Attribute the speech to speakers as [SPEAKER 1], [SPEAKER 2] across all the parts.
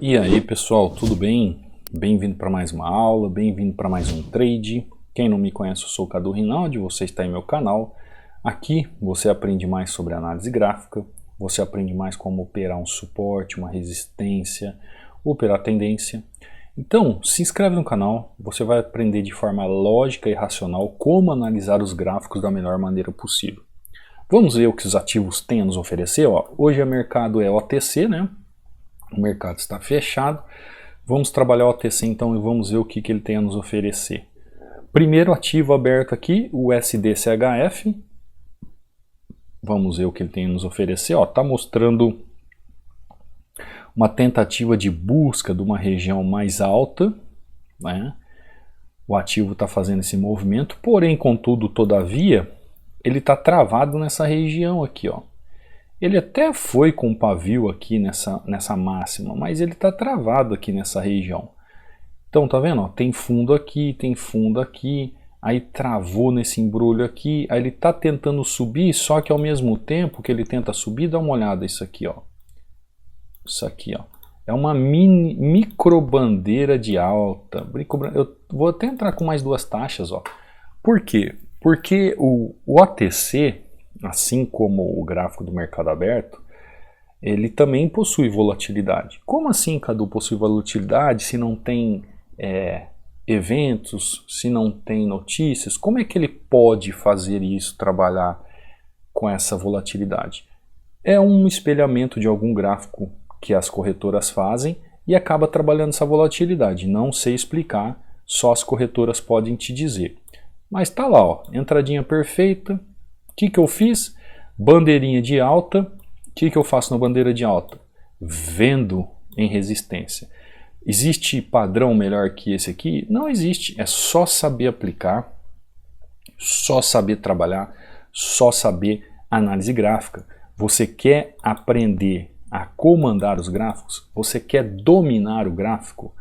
[SPEAKER 1] E aí pessoal, tudo bem? Bem-vindo para mais uma aula, bem-vindo para mais um trade. Quem não me conhece, eu sou o Cadu Rinaldi, você está em meu canal. Aqui você aprende mais sobre análise gráfica, você aprende mais como operar um suporte, uma resistência, operar tendência. Então, se inscreve no canal, você vai aprender de forma lógica e racional como analisar os gráficos da melhor maneira possível. Vamos ver o que os ativos têm a nos oferecer. Hoje o mercado é OTC, né? O mercado está fechado. Vamos trabalhar o OTC então e vamos ver o que ele tem a nos oferecer. Primeiro ativo aberto aqui, o SDCHF. Vamos ver o que ele tem a nos oferecer. Está mostrando uma tentativa de busca de uma região mais alta, né? O ativo está fazendo esse movimento, porém, contudo, todavia, ele está travado nessa região aqui, ó. Ele até foi com pavio aqui nessa máxima, mas ele está travado aqui nessa região. Então, tá vendo? Ó, tem fundo aqui, aí travou nesse embrulho aqui, aí ele está tentando subir, só que ao mesmo tempo que ele tenta subir, dá uma olhada isso aqui, ó. Isso aqui, ó. É uma micro bandeira de alta. Eu vou até entrar com mais duas taxas, ó. Por quê? Porque o OTC, assim como o gráfico do mercado aberto, ele também possui volatilidade. Como assim, Cadu, possui volatilidade se não tem eventos, se não tem notícias? Como é que ele pode fazer isso, trabalhar com essa volatilidade? É um espelhamento de algum gráfico que as corretoras fazem e acaba trabalhando essa volatilidade. Não sei explicar, só as corretoras podem te dizer. Mas tá lá, ó, entradinha perfeita. O que eu fiz? Bandeirinha de alta. O que eu faço na bandeira de alta? Vendo em resistência. Existe padrão melhor que esse aqui? Não existe. É só saber aplicar, só saber trabalhar, só saber análise gráfica. Você quer aprender a comandar os gráficos? Você quer dominar o gráfico?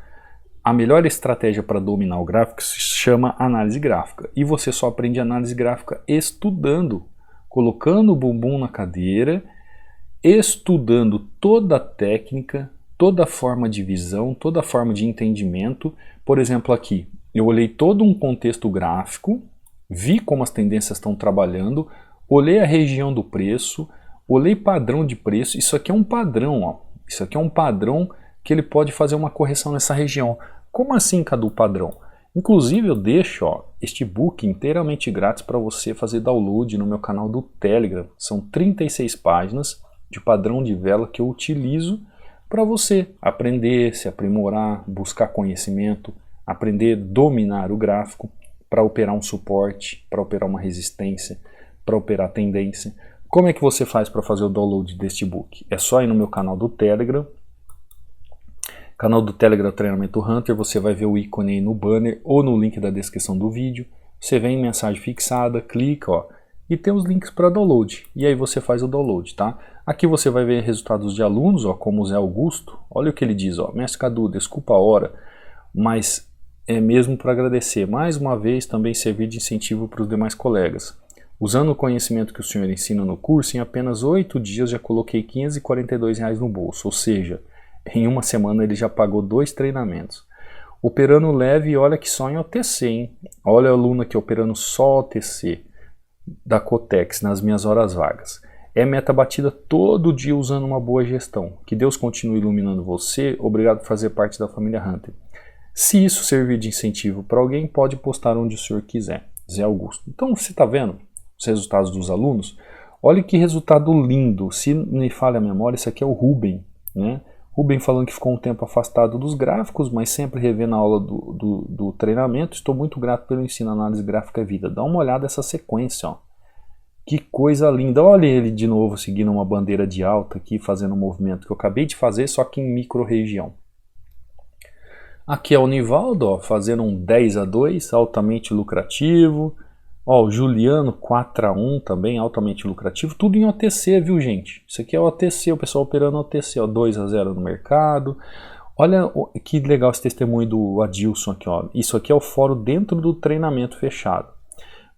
[SPEAKER 1] A melhor estratégia para dominar o gráfico se chama análise gráfica. E você só aprende análise gráfica estudando, colocando o bumbum na cadeira, estudando toda a técnica, toda a forma de visão, toda a forma de entendimento. Por exemplo, aqui, eu olhei todo um contexto gráfico, vi como as tendências estão trabalhando, olhei a região do preço, olhei padrão de preço. Isso aqui é um padrão, ó. Isso aqui é um padrão que ele pode fazer uma correção nessa região. Como assim, Cadu, padrão? Inclusive eu deixo este book inteiramente grátis para você fazer download no meu canal do Telegram. São 36 páginas de padrão de vela que eu utilizo para você aprender, se aprimorar, buscar conhecimento, aprender a dominar o gráfico para operar um suporte, para operar uma resistência, para operar tendência. Como é que você faz para fazer o download deste book? É só ir no meu canal do Telegram. Canal do Telegram Treinamento Hunter, você vai ver o ícone aí no banner ou no link da descrição do vídeo. Você vem em mensagem fixada, clica, ó, e tem os links para download. E aí você faz o download, tá? Aqui você vai ver resultados de alunos, ó, como o Zé Augusto. Olha o que ele diz, ó, mestre Cadu, desculpa a hora, mas é mesmo para agradecer. Mais uma vez também servir de incentivo para os demais colegas. Usando o conhecimento que o senhor ensina no curso, em apenas 8 dias já coloquei R$ 542 no bolso, ou seja, em uma semana ele já pagou 2 treinamentos. Operando leve, olha que só em OTC, hein? Olha a aluna aqui operando só OTC da Cotex nas minhas horas vagas. É meta batida todo dia usando uma boa gestão. Que Deus continue iluminando você. Obrigado por fazer parte da família Hunter. Se isso servir de incentivo para alguém, pode postar onde o senhor quiser. Zé Augusto. Então você está vendo os resultados dos alunos? Olha que resultado lindo. Se me falha a memória, esse aqui é o Rubem, né? Rubem falando que ficou um tempo afastado dos gráficos, mas sempre revendo a aula do treinamento. Estou muito grato pelo ensino análise gráfica vida. Dá uma olhada nessa sequência, ó. Que coisa linda. Olha ele de novo seguindo uma bandeira de alta aqui, fazendo um movimento que eu acabei de fazer, só que em micro região. Aqui é o Nivaldo, ó, fazendo um 10-2, altamente lucrativo. Ó, o Juliano 4-1 também, altamente lucrativo. Tudo em OTC, viu, gente? Isso aqui é OTC, o pessoal operando OTC, ó, 2-0 no mercado. Olha que legal esse testemunho do Adilson aqui, ó. Isso aqui é o fórum dentro do treinamento fechado.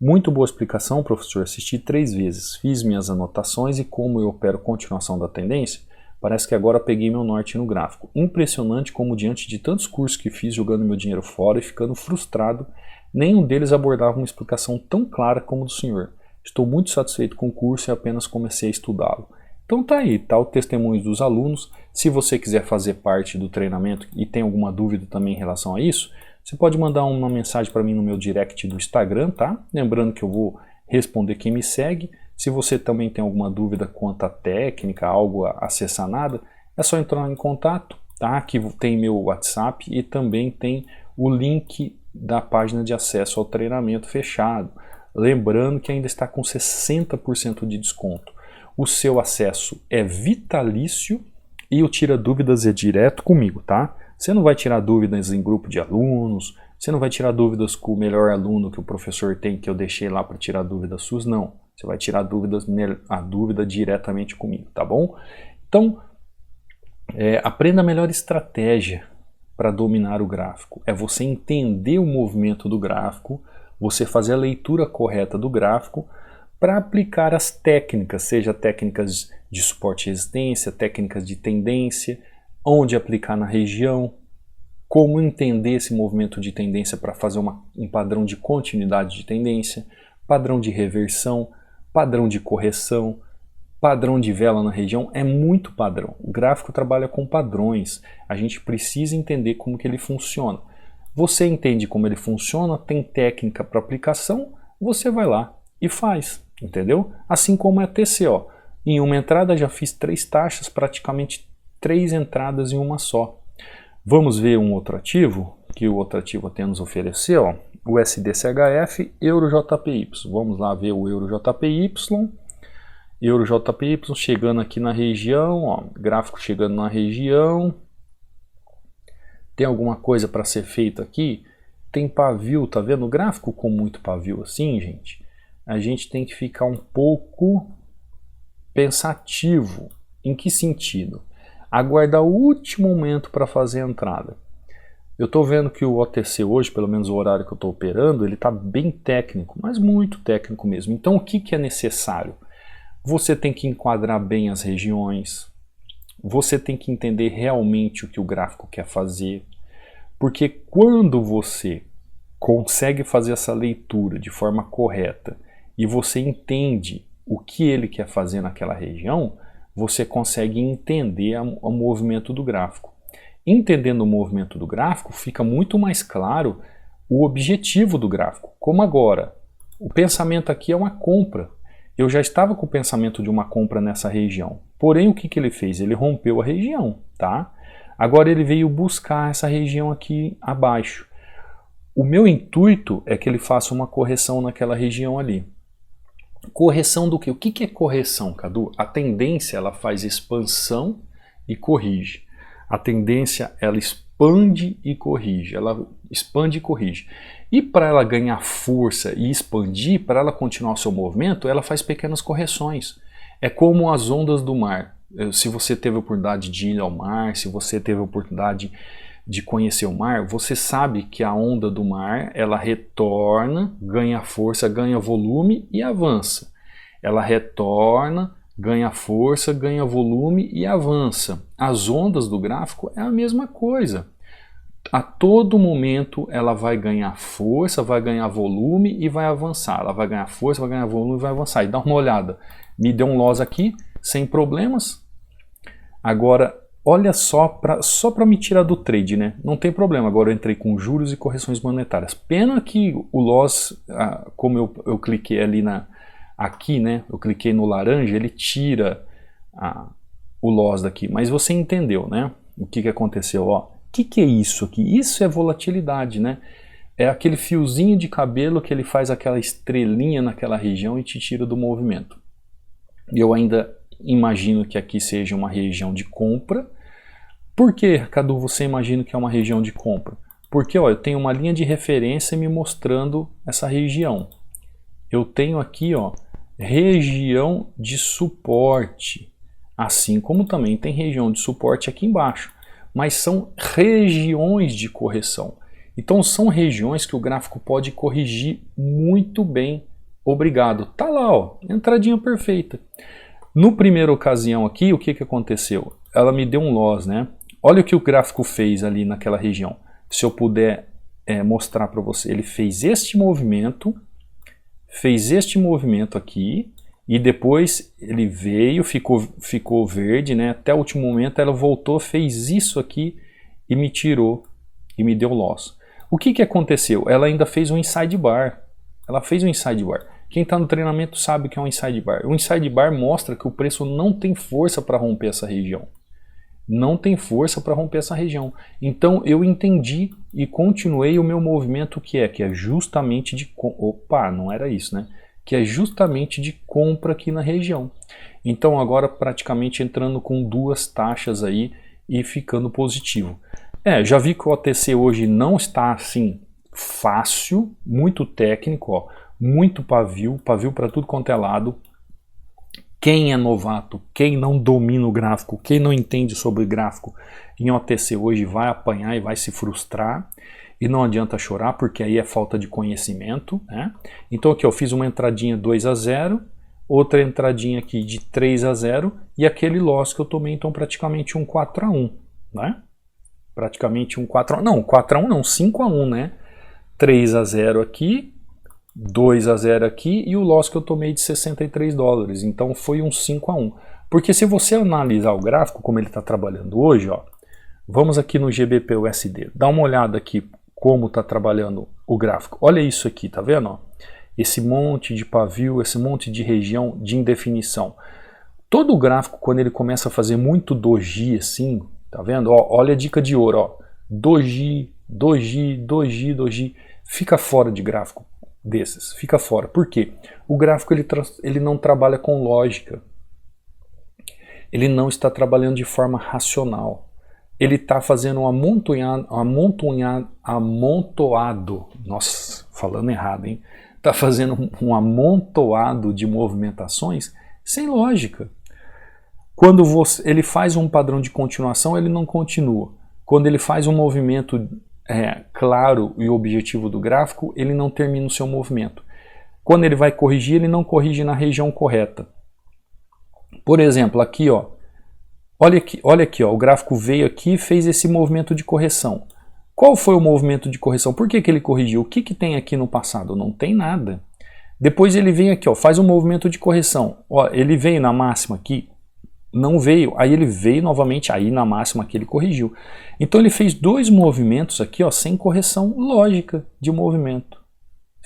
[SPEAKER 1] Muito boa explicação, professor. Assisti 3 vezes. Fiz minhas anotações e como eu opero continuação da tendência, Parece que agora peguei meu norte no gráfico. Impressionante como diante de tantos cursos que fiz jogando meu dinheiro fora e ficando frustrado, nenhum deles abordava uma explicação tão clara como o do senhor. Estou muito satisfeito com o curso e apenas comecei a estudá-lo. Então tá aí, tá o testemunho dos alunos. Se você quiser fazer parte do treinamento e tem alguma dúvida também em relação a isso, você pode mandar uma mensagem para mim no meu direct do Instagram, tá? Lembrando que eu vou responder quem me segue. Se você também tem alguma dúvida quanto à técnica, algo a ser sanado, é só entrar em contato, tá? Aqui tem meu WhatsApp e também tem o link da página de acesso ao treinamento fechado. Lembrando que ainda está com 60% de desconto. O seu acesso é vitalício e o Tira Dúvidas é direto comigo, tá? Você não vai tirar dúvidas em grupo de alunos, você não vai tirar dúvidas com o melhor aluno que o professor tem, que eu deixei lá para tirar dúvidas suas, não. Você vai tirar a dúvida diretamente comigo, tá bom? Então, aprenda a melhor estratégia para dominar o gráfico. É você entender o movimento do gráfico, você fazer a leitura correta do gráfico para aplicar as técnicas, seja técnicas de suporte e resistência, técnicas de tendência, onde aplicar na região, como entender esse movimento de tendência para fazer um padrão de continuidade de tendência, padrão de reversão, padrão de correção, padrão de vela na região, é muito padrão. O gráfico trabalha com padrões, a gente precisa entender como que ele funciona. Você entende como ele funciona, tem técnica para aplicação, você vai lá e faz, entendeu? Assim como é a TC, ó. Em uma entrada já fiz 3 taxas, praticamente 3 entradas em uma só. Vamos ver um outro ativo, que o outro ativo tem a nos oferecer, ó. O SDCHF, EuroJPY. Vamos lá ver o EuroJPY. EuroJPY chegando aqui na região, ó, gráfico chegando na região. Tem alguma coisa para ser feita aqui? Tem pavio, tá vendo? O gráfico com muito pavio assim, gente, a gente tem que ficar um pouco pensativo. Em que sentido? Aguardar o último momento para fazer a entrada. Eu estou vendo que o OTC hoje, pelo menos o horário que eu estou operando, ele está bem técnico, mas muito técnico mesmo. Então o que é necessário? Você tem que enquadrar bem as regiões, você tem que entender realmente o que o gráfico quer fazer, porque quando você consegue fazer essa leitura de forma correta e você entende o que ele quer fazer naquela região, você consegue entender o movimento do gráfico. Entendendo o movimento do gráfico, fica muito mais claro o objetivo do gráfico. Como agora, o pensamento aqui é uma compra. Eu já estava com o pensamento de uma compra nessa região. Porém, o que ele fez? Ele rompeu a região, tá? Agora ele veio buscar essa região aqui abaixo. O meu intuito é que ele faça uma correção naquela região ali. Correção do quê? O que é correção, Cadu? A tendência, ela faz expansão e corrige. A tendência, ela expande e corrige. Ela expande e corrige. E para ela ganhar força e expandir, para ela continuar o seu movimento, ela faz pequenas correções. É como as ondas do mar. Se você teve a oportunidade de ir ao mar, se você teve a oportunidade de conhecer o mar, você sabe que a onda do mar, ela retorna, ganha força, ganha volume e avança. Ela retorna, ganha força, ganha volume e avança. As ondas do gráfico é a mesma coisa. A todo momento ela vai ganhar força, vai ganhar volume e vai avançar. Ela vai ganhar força, vai ganhar volume e vai avançar. E dá uma olhada, me deu um loss aqui, sem problemas. Agora, olha só para me tirar do trade, né? Não tem problema, agora eu entrei com juros e correções monetárias. Pena que o loss, como eu cliquei ali aqui, né? Eu cliquei no laranja, ele tira o loss daqui. Mas você entendeu, né? O que aconteceu, ó. O que é isso aqui? Isso é volatilidade, né? É aquele fiozinho de cabelo que ele faz aquela estrelinha naquela região e te tira do movimento. Eu ainda imagino que aqui seja uma região de compra. Por que, Cadu, você imagina que é uma região de compra? Porque ó, eu tenho uma linha de referência me mostrando essa região. Eu tenho aqui ó, região de suporte, assim como também tem região de suporte aqui embaixo. Mas são regiões de correção. Então são regiões que o gráfico pode corrigir muito bem. Obrigado. Tá lá, ó, entradinha perfeita. No primeira ocasião aqui, o que aconteceu? ela me deu um loss, né? Olha o que o gráfico fez ali naquela região. Se eu puder mostrar para você, ele fez este movimento aqui, e depois ele veio, ficou verde, né? Até o último momento ela voltou, fez isso aqui e me tirou e me deu loss. O que que aconteceu? Ela ainda fez um inside bar. Quem está no treinamento sabe o que é um inside bar. O inside bar mostra que o preço não tem força para romper essa região. Então eu entendi e continuei o meu movimento que é justamente de... Opa, não era isso, né? Que é justamente de compra aqui na região. Então agora praticamente entrando com 2 taxas aí e ficando positivo. Já vi que o OTC hoje não está assim fácil, muito técnico, ó, muito pavio para tudo quanto é lado. Quem é novato, quem não domina o gráfico, quem não entende sobre gráfico em OTC hoje vai apanhar e vai se frustrar. E não adianta chorar, porque aí é falta de conhecimento, né? Então aqui eu fiz uma entradinha 2-0, outra entradinha aqui de 3-0 e aquele loss que eu tomei, então praticamente um 4-1, né? Praticamente um 4-1, não, 4-1 não, 5-1, né? 3-0 aqui, 2-0 aqui e o loss que eu tomei de $63. Então foi um 5-1. Porque se você analisar o gráfico, como ele está trabalhando hoje, ó, vamos aqui no GBP/USD, dá uma olhada aqui como está trabalhando o gráfico. Olha isso aqui, tá vendo? Ó? Esse monte de pavio, esse monte de região de indefinição. Todo o gráfico, quando ele começa a fazer muito doji assim, tá vendo? Ó, olha a dica de ouro, ó. Doji, fica fora de gráfico desses, fica fora. Por quê? O gráfico ele não trabalha com lógica. Ele não está trabalhando de forma racional. Ele está fazendo um amontoado, nossa, falando errado, hein? Está fazendo um amontoado de movimentações sem lógica. Quando ele faz um padrão de continuação, ele não continua. Quando ele faz um movimento claro e objetivo do gráfico, ele não termina o seu movimento. Quando ele vai corrigir, ele não corrige na região correta. Por exemplo, aqui, ó, olha aqui, ó, o gráfico veio aqui e fez esse movimento de correção. Qual foi o movimento de correção? Por que ele corrigiu? O que tem aqui no passado? Não tem nada. Depois ele vem aqui, ó, faz um movimento de correção. Ó, ele veio na máxima aqui, não veio. Aí ele veio novamente, aí na máxima aqui ele corrigiu. Então ele fez 2 movimentos aqui, ó, sem correção lógica de movimento.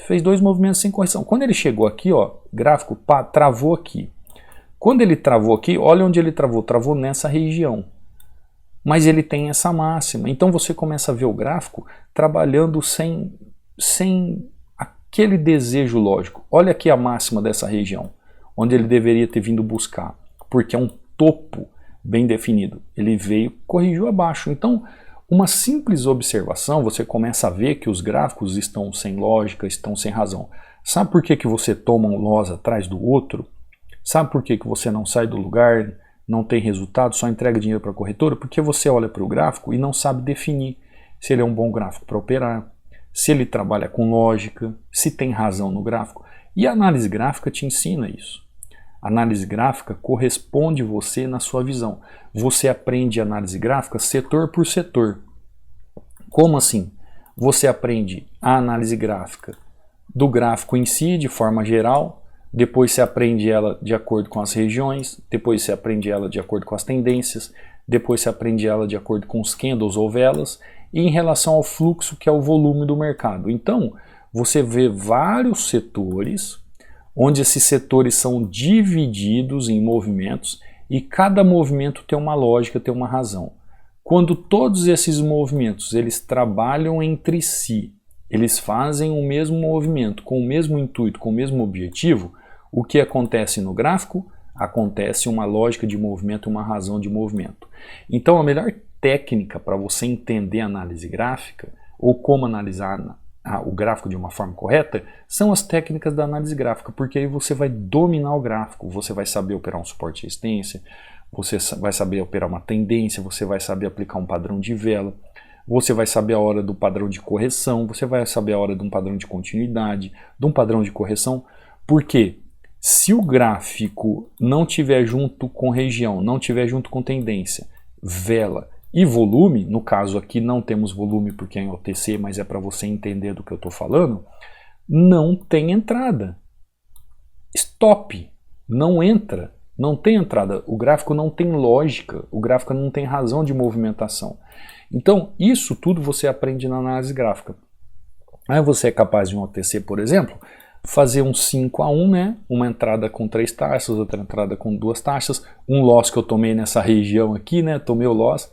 [SPEAKER 1] Fez 2 movimentos sem correção. Quando ele chegou aqui, ó, gráfico, pá, travou aqui. Quando ele travou aqui, olha onde ele travou. Travou nessa região. Mas ele tem essa máxima. Então você começa a ver o gráfico trabalhando sem aquele desejo lógico. Olha aqui a máxima dessa região, onde ele deveria ter vindo buscar. Porque é um topo bem definido. Ele veio, corrigiu abaixo. Então, uma simples observação, você começa a ver que os gráficos estão sem lógica, estão sem razão. Sabe por que você toma um loss atrás do outro? Sabe por que você não sai do lugar, não tem resultado, só entrega dinheiro para a corretora? Porque você olha para o gráfico e não sabe definir se ele é um bom gráfico para operar, se ele trabalha com lógica, se tem razão no gráfico. E a análise gráfica te ensina isso. A análise gráfica corresponde você na sua visão. Você aprende análise gráfica setor por setor. Como assim? Você aprende a análise gráfica do gráfico em si, de forma geral. Depois você aprende ela de acordo com as regiões, depois você aprende ela de acordo com as tendências, depois você aprende ela de acordo com os candles ou velas, e em relação ao fluxo, que é o volume do mercado. Então, você vê vários setores, onde esses setores são divididos em movimentos, e cada movimento tem uma lógica, tem uma razão. Quando todos esses movimentos eles trabalham entre si, eles fazem o mesmo movimento, com o mesmo intuito, com o mesmo objetivo, o que acontece no gráfico? Acontece uma lógica de movimento, uma razão de movimento. Então a melhor técnica para você entender a análise gráfica, ou como analisar o gráfico de uma forma correta, são as técnicas da análise gráfica, porque aí você vai dominar o gráfico, você vai saber operar um suporte e resistência, você vai saber operar uma tendência, você vai saber aplicar um padrão de vela, você vai saber a hora do padrão de correção, você vai saber a hora de um padrão de continuidade, de um padrão de correção, porque se o gráfico não tiver junto com região, não tiver junto com tendência, vela e volume, no caso aqui não temos volume porque é em OTC, mas é para você entender do que eu estou falando, não tem entrada. Stop, não entra, não tem entrada, o gráfico não tem lógica, o gráfico não tem razão de movimentação. Então isso tudo você aprende na análise gráfica. Aí você é capaz de um OTC, por exemplo, fazer um 5-1, né? Uma entrada com 3 taxas, outra entrada com 2 taxas, um loss que eu tomei nessa região aqui, né? Tomei o loss.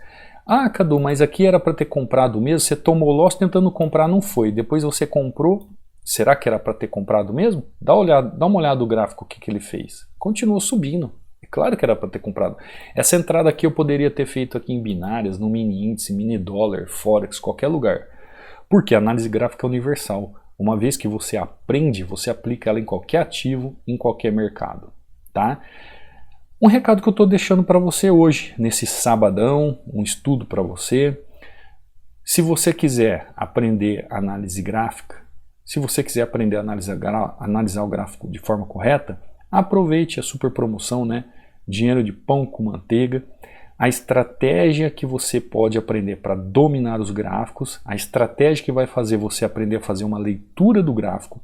[SPEAKER 1] Ah, Cadu, mas aqui era para ter comprado mesmo, você tomou loss tentando comprar, não foi. Depois você comprou, será que era para ter comprado mesmo? Dá uma olhada no gráfico, o que ele fez. Continuou subindo. É claro que era para ter comprado. Essa entrada aqui eu poderia ter feito aqui em binárias, no mini índice, mini dólar, forex, qualquer lugar. Porque a análise gráfica é universal. Uma vez que você aprende, você aplica ela em qualquer ativo, em qualquer mercado. Tá? Um recado que eu estou deixando para você hoje, nesse sabadão, um estudo para você. Se você quiser aprender análise gráfica, se você quiser aprender a analisar o gráfico de forma correta, aproveite a super promoção, né? Dinheiro de pão com manteiga. A estratégia que você pode aprender para dominar os gráficos, a estratégia que vai fazer você aprender a fazer uma leitura do gráfico,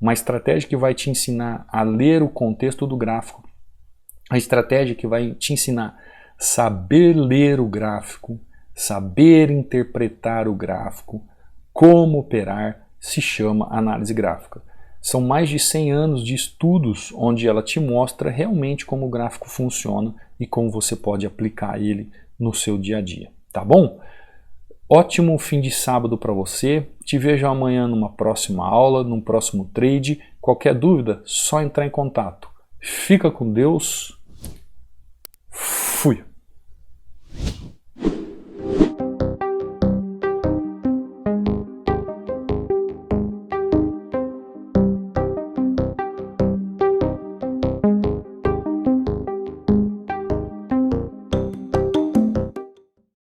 [SPEAKER 1] uma estratégia que vai te ensinar a ler o contexto do gráfico, a estratégia que vai te ensinar a saber ler o gráfico, saber interpretar o gráfico, como operar, se chama análise gráfica. São mais de 100 anos de estudos onde ela te mostra realmente como o gráfico funciona e como você pode aplicar ele no seu dia a dia, tá bom? Ótimo fim de sábado para você, te vejo amanhã numa próxima aula, num próximo trade. Qualquer dúvida, só entrar em contato. Fica com Deus, fui!